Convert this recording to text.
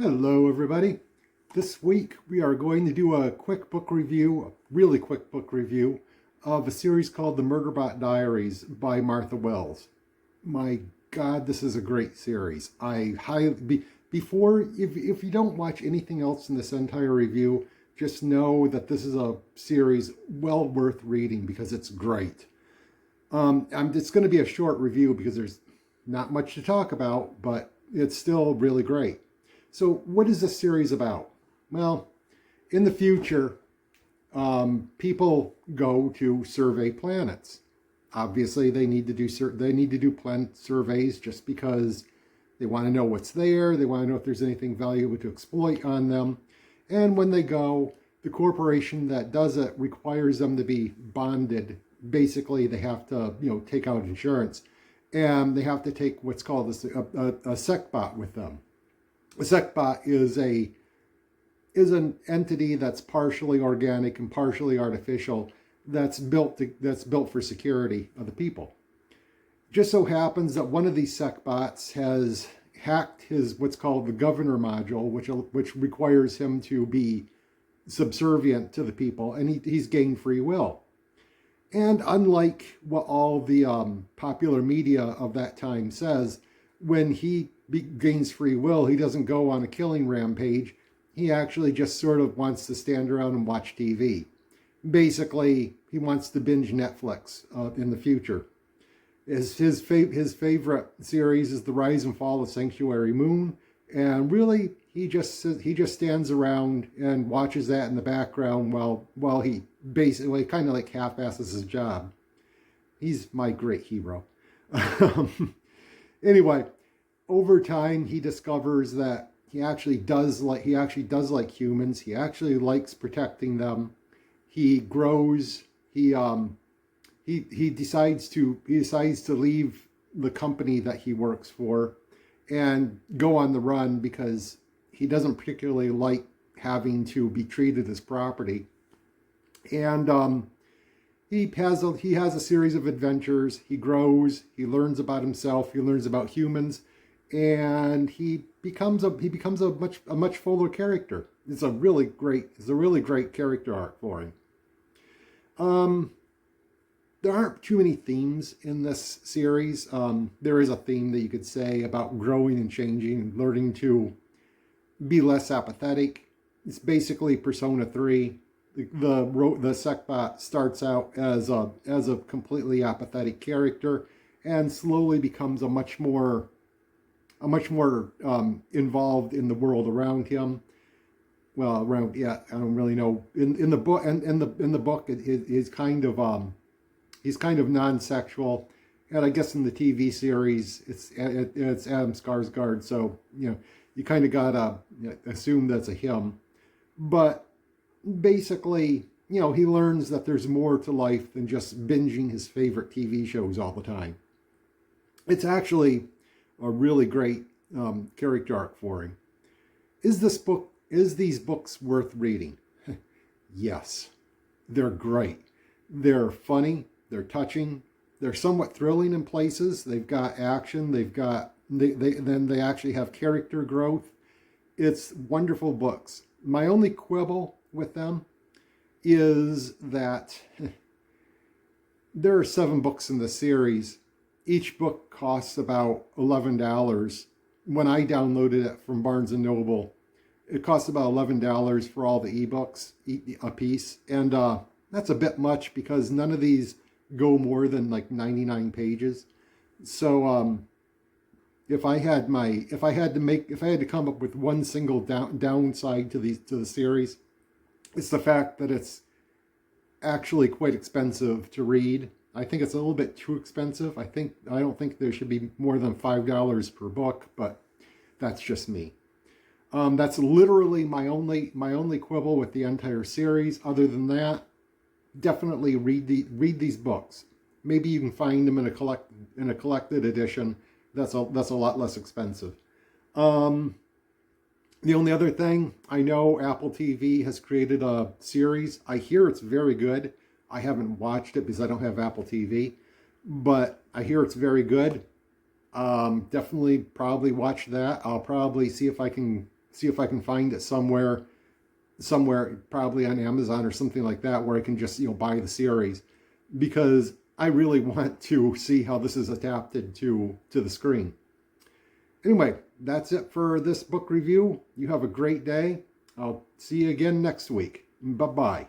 Hello everybody. This week we are going to do a quick book review, a really quick book review of a series called The Murderbot Diaries by Martha Wells. My God, this is a great series. If you don't watch anything else in this entire review, just know that this is a series well worth reading because it's great. It's going to be a short review because there's not much to talk about, but it's still really great. So what is this series about? Well, in the future, people go to survey planets. Obviously, they need to do planet surveys just because they want to know what's there. They want to know if there's anything valuable to exploit on them. And when they go, the corporation that does it requires them to be bonded. Basically, they have to, take out insurance, and they have to take what's called a SecBot with them. A SecBot is an entity that's partially organic and partially artificial that's built for security of the people. Just so happens that one of these SecBots has hacked his what's called the governor module, which requires him to be subservient to the people, and he's gained free will. And unlike what all the popular media of that time says, when he gains free will, he doesn't go on a killing rampage. He actually just sort of wants to stand around and watch TV. Basically, he wants to binge Netflix in the future. His favorite series is The Rise and Fall of Sanctuary Moon, and really he just stands around and watches that in the background while he basically kind of like half-asses his job. He's my great hero. Anyway, over time he discovers that he actually does like humans. He actually likes protecting them. He grows. He decides to leave the company that he works for and go on the run because he doesn't particularly like having to be treated as property. And he has a series of adventures. He grows. He learns about himself. He learns about humans, and he becomes a much fuller character. It's a really great character arc for him. There aren't too many themes in this series. There is a theme that you could say about growing and changing and learning to be less apathetic. It's basically Persona 3. The SecBot starts out as a completely apathetic character and slowly becomes a much more involved in the world around him. Well, I don't really know. In the book, in the book, he's kind of non-sexual, and I guess in the TV series, it's Adam Skarsgård. So you kind of gotta assume that's a him. But basically, he learns that there's more to life than just binging his favorite TV shows all the time. It's actually a really great character arc for him. Is these books worth reading? Yes, they're great. They're funny. They're touching. They're somewhat thrilling in places. They've got action. They actually have character growth. It's wonderful books. My only quibble with them is that there are 7 books in the series. Each book costs about $11. When I downloaded it from Barnes & Noble, it costs about $11 for all the ebooks a piece. And that's a bit much because none of these go more than like 99 pages. So if I had to come up with one single downside to the series, it's the fact that it's actually quite expensive to read. I think it's a little bit too expensive. I don't think there should be more than $5 per book, but that's just me. That's literally my only quibble with the entire series. Other than that, definitely read these books. Maybe you can find them in a collected edition. That's a lot less expensive. The only other thing, I know Apple TV has created a series. I hear it's very good. I haven't watched it because I don't have Apple TV, but I hear it's very good. Definitely probably watch that. I'll probably see if I can see if I can find it somewhere, probably on Amazon or something like that, where I can just, buy the series, because I really want to see how this is adapted to the screen. Anyway, that's it for this book review. You have a great day. I'll see you again next week. Bye-bye.